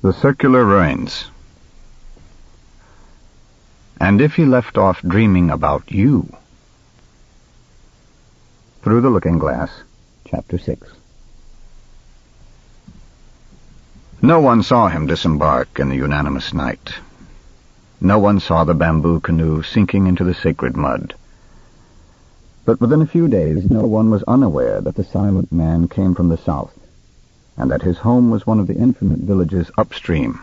The circular ruins. And if he left off dreaming about you? Through the Looking Glass, Chapter 6. No one saw him disembark in the unanimous night. No one saw the bamboo canoe sinking into the sacred mud. But within a few days, no one was unaware that the silent man came from the south, and that his home was one of the infinite villages upstream,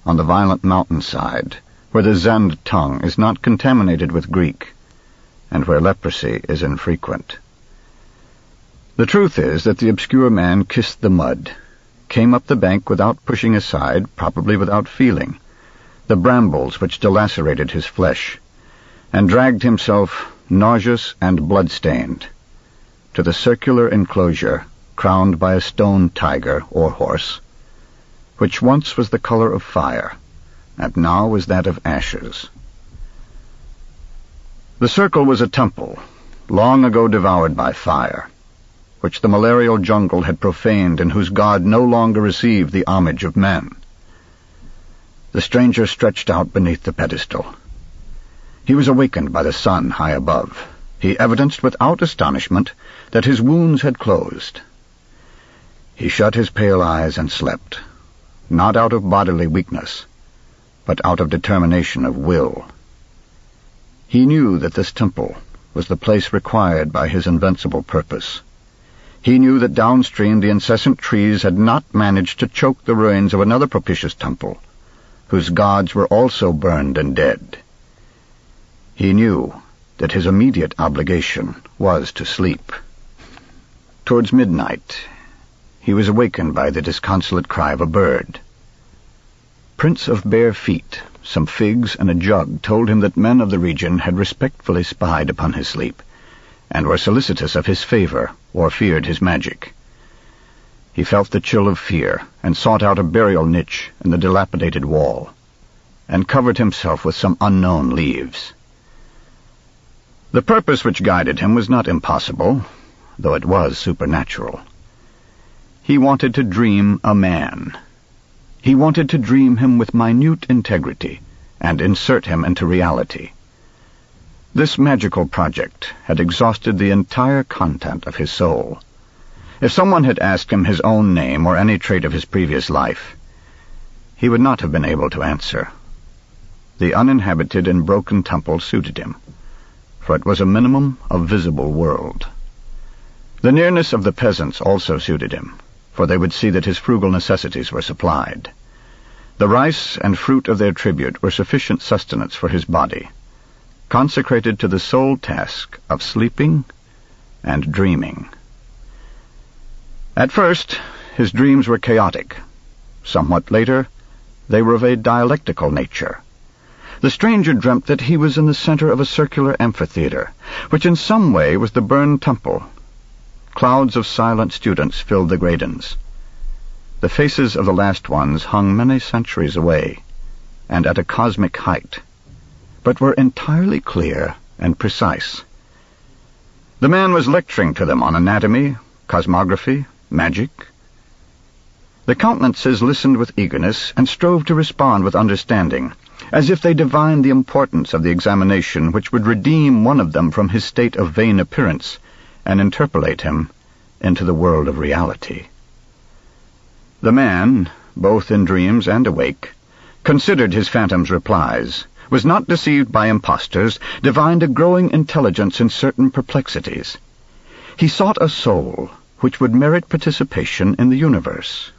on the violent mountainside, where the Zend tongue is not contaminated with Greek, and where leprosy is infrequent. The truth is that the obscure man kissed the mud, came up the bank without pushing aside, probably without feeling, the brambles which delacerated his flesh, and dragged himself, nauseous and blood-stained, to the circular enclosure crowned by a stone tiger or horse, which once was the color of fire, and now was that of ashes. The circle was a temple, long ago devoured by fire, which the malarial jungle had profaned and whose god no longer received the homage of men. The stranger stretched out beneath the pedestal. He was awakened by the sun high above. He evidenced without astonishment that his wounds had closed. He shut his pale eyes and slept, not out of bodily weakness, but out of determination of will. He knew that this temple was the place required by his invincible purpose. He knew that downstream the incessant trees had not managed to choke the ruins of another propitious temple, whose gods were also burned and dead. He knew that his immediate obligation was to sleep. Towards midnight, he was awakened by the disconsolate cry of a bird. Prints of bare feet, some figs, and a jug told him that men of the region had respectfully spied upon his sleep, and were solicitous of his favor, or feared his magic. He felt the chill of fear, and sought out a burial niche in the dilapidated wall, and covered himself with some unknown leaves. The purpose which guided him was not impossible, though it was supernatural. He wanted to dream a man. He wanted to dream him with minute integrity, and insert him into reality. This magical project had exhausted the entire content of his soul. If someone had asked him his own name or any trait of his previous life, he would not have been able to answer. The uninhabited and broken temple suited him, for it was a minimum of visible world. The nearness of the peasants also suited him, for they would see that his frugal necessities were supplied. The rice and fruit of their tribute were sufficient sustenance for his body, consecrated to the sole task of sleeping and dreaming. At first, his dreams were chaotic. Somewhat later, they were of a dialectical nature. The stranger dreamt that he was in the center of a circular amphitheater, which in some way was the burned temple. Clouds of silent students filled the gradins. The faces of the last ones hung many centuries away, and at a cosmic height, but were entirely clear and precise. The man was lecturing to them on anatomy, cosmography, magic. The countenances listened with eagerness and strove to respond with understanding, as if they divined the importance of the examination which would redeem one of them from his state of vain appearance and interpolate him into the world of reality. The man, both in dreams and awake, considered his phantom's replies, was not deceived by impostors, divined a growing intelligence in certain perplexities. He sought a soul which would merit participation in the universe.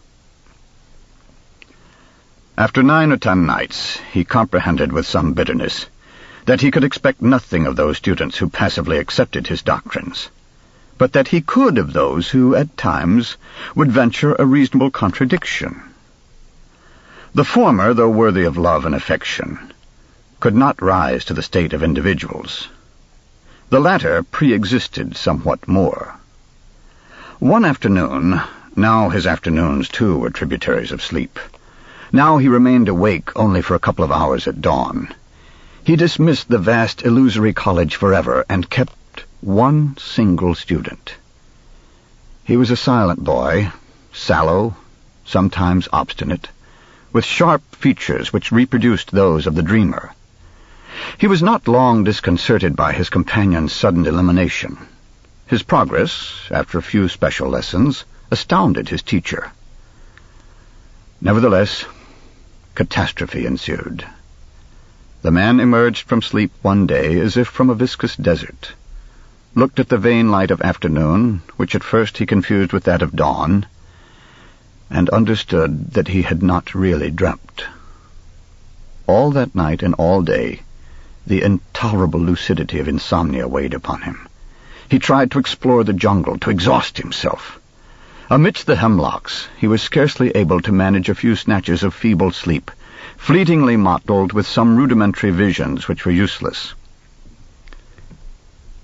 After 9 or 10 nights, he comprehended with some bitterness that he could expect nothing of those students who passively accepted his doctrines, but that he could of those who, at times, would venture a reasonable contradiction. The former, though worthy of love and affection, could not rise to the state of individuals. The latter pre-existed somewhat more. One afternoon, now his afternoons too were tributaries of sleep, now he remained awake only for a couple of hours at dawn, he dismissed the vast illusory college forever and kept one single student. He was a silent boy, sallow, sometimes obstinate, with sharp features which reproduced those of the dreamer. He was not long disconcerted by his companion's sudden elimination. His progress, after a few special lessons, astounded his teacher. Nevertheless, catastrophe ensued. The man emerged from sleep one day as if from a viscous desert, looked at the vain light of afternoon, which at first he confused with that of dawn, and understood that he had not really dreamt. All that night and all day, the intolerable lucidity of insomnia weighed upon him. He tried to explore the jungle, to exhaust himself. Amidst the hemlocks, he was scarcely able to manage a few snatches of feeble sleep, fleetingly mottled with some rudimentary visions which were useless.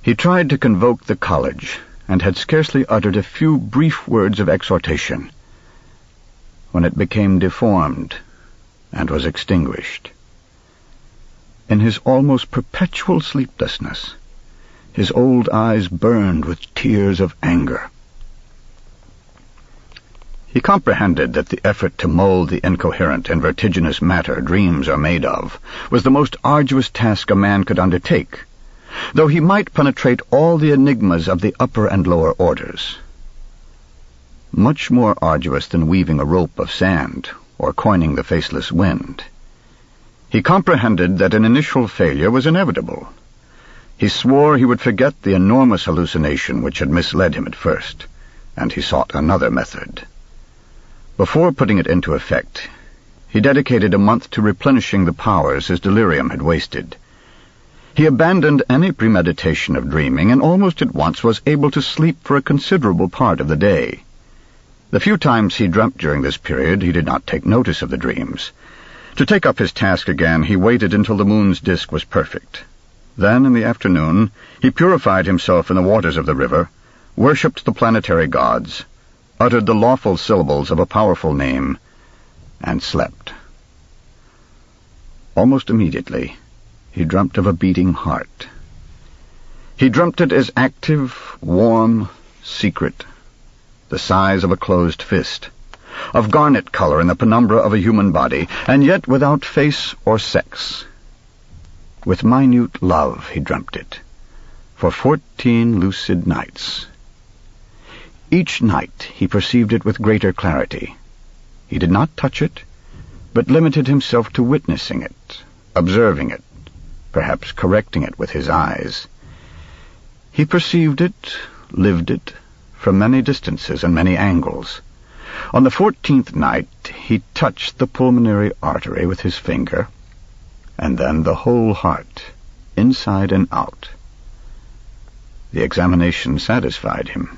He tried to convoke the college, and had scarcely uttered a few brief words of exhortation, when it became deformed and was extinguished. In his almost perpetual sleeplessness, his old eyes burned with tears of anger. He comprehended that the effort to mold the incoherent and vertiginous matter dreams are made of was the most arduous task a man could undertake, though he might penetrate all the enigmas of the upper and lower orders. Much more arduous than weaving a rope of sand or coining the faceless wind. He comprehended that an initial failure was inevitable. He swore he would forget the enormous hallucination which had misled him at first, and he sought another method. Before putting it into effect, he dedicated a month to replenishing the powers his delirium had wasted. He abandoned any premeditation of dreaming, and almost at once was able to sleep for a considerable part of the day. The few times he dreamt during this period, he did not take notice of the dreams. To take up his task again, he waited until the moon's disk was perfect. Then, in the afternoon, he purified himself in the waters of the river, worshipped the planetary gods, uttered the lawful syllables of a powerful name, and slept. Almost immediately, he dreamt of a beating heart. He dreamt it as active, warm, secret, the size of a closed fist, of garnet color in the penumbra of a human body, and yet without face or sex. With minute love he dreamt it, for 14 lucid nights. Each night he perceived it with greater clarity. He did not touch it, but limited himself to witnessing it, observing it, perhaps correcting it with his eyes. He perceived it, lived it, from many distances and many angles. On the 14th night he touched the pulmonary artery with his finger, and then the whole heart, inside and out. The examination satisfied him.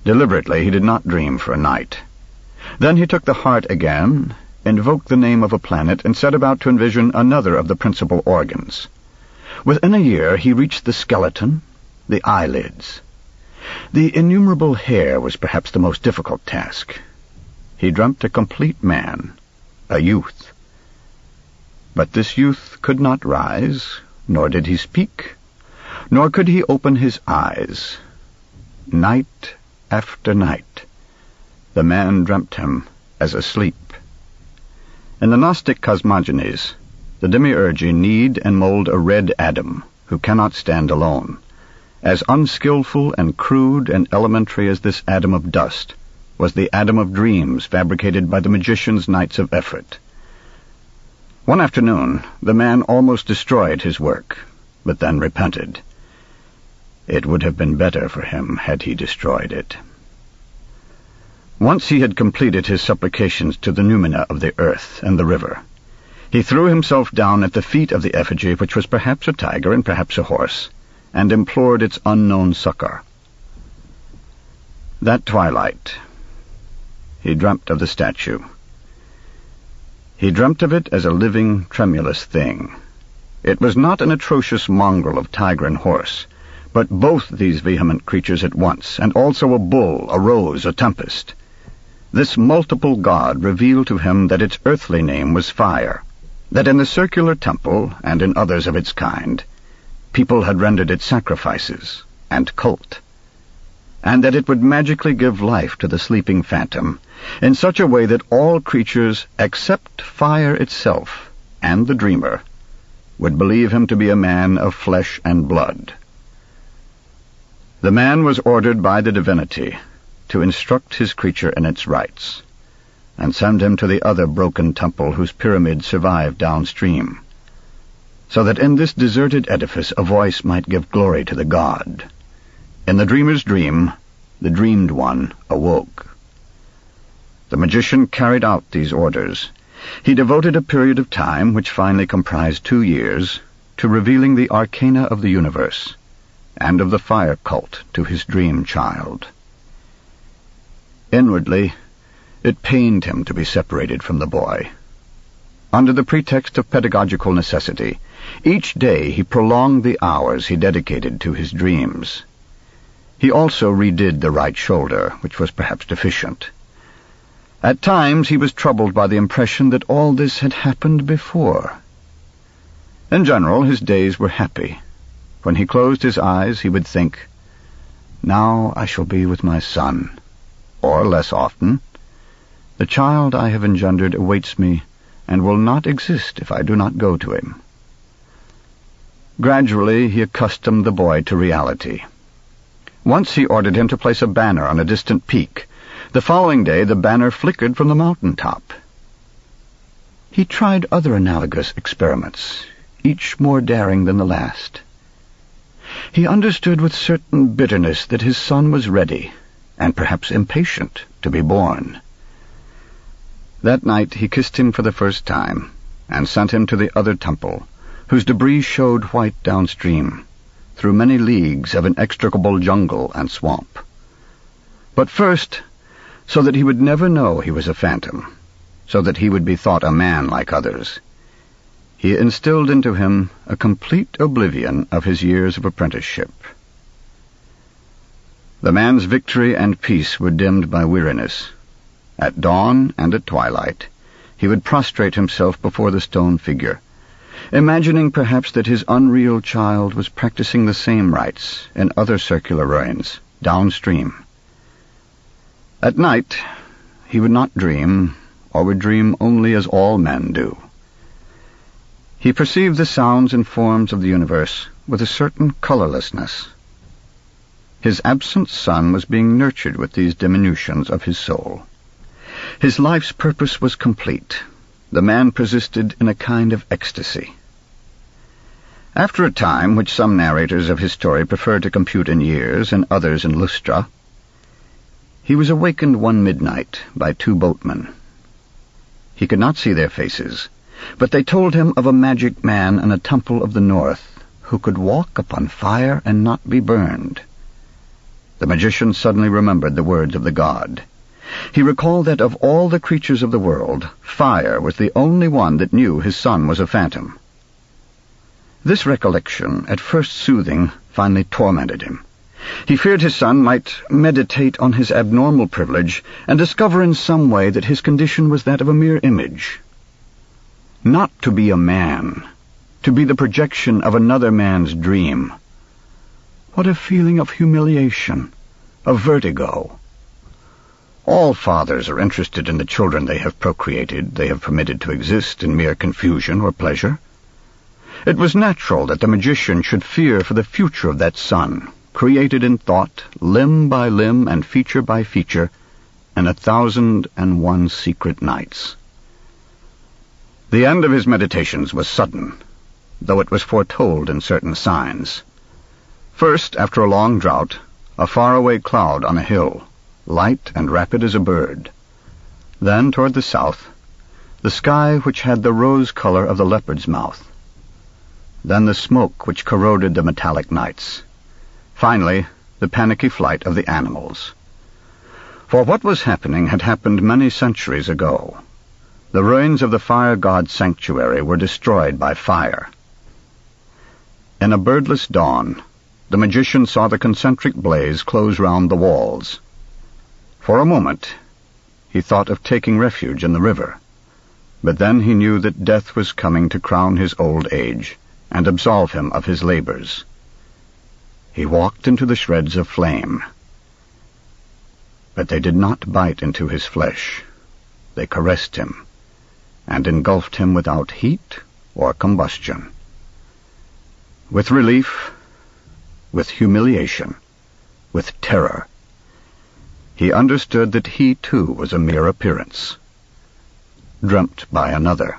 Deliberately he did not dream for a night. Then he took the heart again, invoked the name of a planet, and set about to envision another of the principal organs. Within a year he reached the skeleton, the eyelids. The innumerable hair was perhaps the most difficult task. He dreamt a complete man, a youth. But this youth could not rise, nor did he speak, nor could he open his eyes. Night after night, the man dreamt him as asleep. In the Gnostic cosmogonies, the demiurgi knead and mold a red Adam, who cannot stand alone. As unskillful and crude and elementary as this atom of dust was the atom of dreams fabricated by the magician's nights of effort. One afternoon, the man almost destroyed his work, but then repented. It would have been better for him had he destroyed it. Once he had completed his supplications to the noumena of the earth and the river, he threw himself down at the feet of the effigy, which was perhaps a tiger and perhaps a horse, and implored its unknown succor. That twilight, he dreamt of the statue. He dreamt of it as a living, tremulous thing. It was not an atrocious mongrel of tiger and horse, but both these vehement creatures at once, and also a bull, a rose, a tempest. This multiple god revealed to him that its earthly name was fire, that in the circular temple, and in others of its kind, people had rendered it sacrifices and cult, and that it would magically give life to the sleeping phantom in such a way that all creatures except fire itself and the dreamer would believe him to be a man of flesh and blood. The man was ordered by the divinity to instruct his creature in its rites, and send him to the other broken temple whose pyramid survived downstream, so that in this deserted edifice a voice might give glory to the god. In the dreamer's dream, the dreamed one awoke. The magician carried out these orders. He devoted a period of time, which finally comprised 2 years, to revealing the arcana of the universe and of the fire cult to his dream child. Inwardly, it pained him to be separated from the boy. Under the pretext of pedagogical necessity, each day he prolonged the hours he dedicated to his dreams. He also redid the right shoulder, which was perhaps deficient. At times he was troubled by the impression that all this had happened before. In general, his days were happy. When he closed his eyes, he would think, "Now I shall be with my son," or, less often, "The child I have engendered awaits me and will not exist if I do not go to him." Gradually he accustomed the boy to reality. Once he ordered him to place a banner on a distant peak. The following day the banner flickered from the mountain top. He tried other analogous experiments, each more daring than the last. He understood with certain bitterness that his son was ready, and perhaps impatient, to be born. That night he kissed him for the first time, and sent him to the other temple, whose debris showed white downstream, through many leagues of inextricable jungle and swamp. But first, so that he would never know he was a phantom, so that he would be thought a man like others, he instilled into him a complete oblivion of his years of apprenticeship. The man's victory and peace were dimmed by weariness. At dawn and at twilight, he would prostrate himself before the stone figure, imagining perhaps that his unreal child was practicing the same rites in other circular ruins, downstream. At night, he would not dream, or would dream only as all men do. He perceived the sounds and forms of the universe with a certain colorlessness. His absent son was being nurtured with these diminutions of his soul. His life's purpose was complete. The man persisted in a kind of ecstasy. After a time, which some narrators of his story prefer to compute in years and others in lustra, he was awakened one midnight by 2 boatmen. He could not see their faces, but they told him of a magic man in a temple of the north who could walk upon fire and not be burned. The magician suddenly remembered the words of the god. He recalled that of all the creatures of the world, fire was the only one that knew his son was a phantom. This recollection, at first soothing, finally tormented him. He feared his son might meditate on his abnormal privilege and discover in some way that his condition was that of a mere image. Not to be a man, to be the projection of another man's dream. What a feeling of humiliation, of vertigo. All fathers are interested in the children they have procreated, they have permitted to exist in mere confusion or pleasure. It was natural that the magician should fear for the future of that son, created in thought, limb by limb and feature by feature, in 1,001 secret nights. The end of his meditations was sudden, though it was foretold in certain signs. First, after a long drought, a faraway cloud on a hill, light and rapid as a bird. Then, toward the south, the sky which had the rose color of the leopard's mouth. Then the smoke which corroded the metallic nights. Finally, the panicky flight of the animals. For what was happening had happened many centuries ago. The ruins of the fire god's sanctuary were destroyed by fire. In a birdless dawn, the magician saw the concentric blaze close round the walls. For a moment, he thought of taking refuge in the river, but then he knew that death was coming to crown his old age and absolve him of his labors. He walked into the shreds of flame. But they did not bite into his flesh. They caressed him, and engulfed him without heat or combustion. With relief, with humiliation, with terror, he understood that he too was a mere appearance, dreamt by another.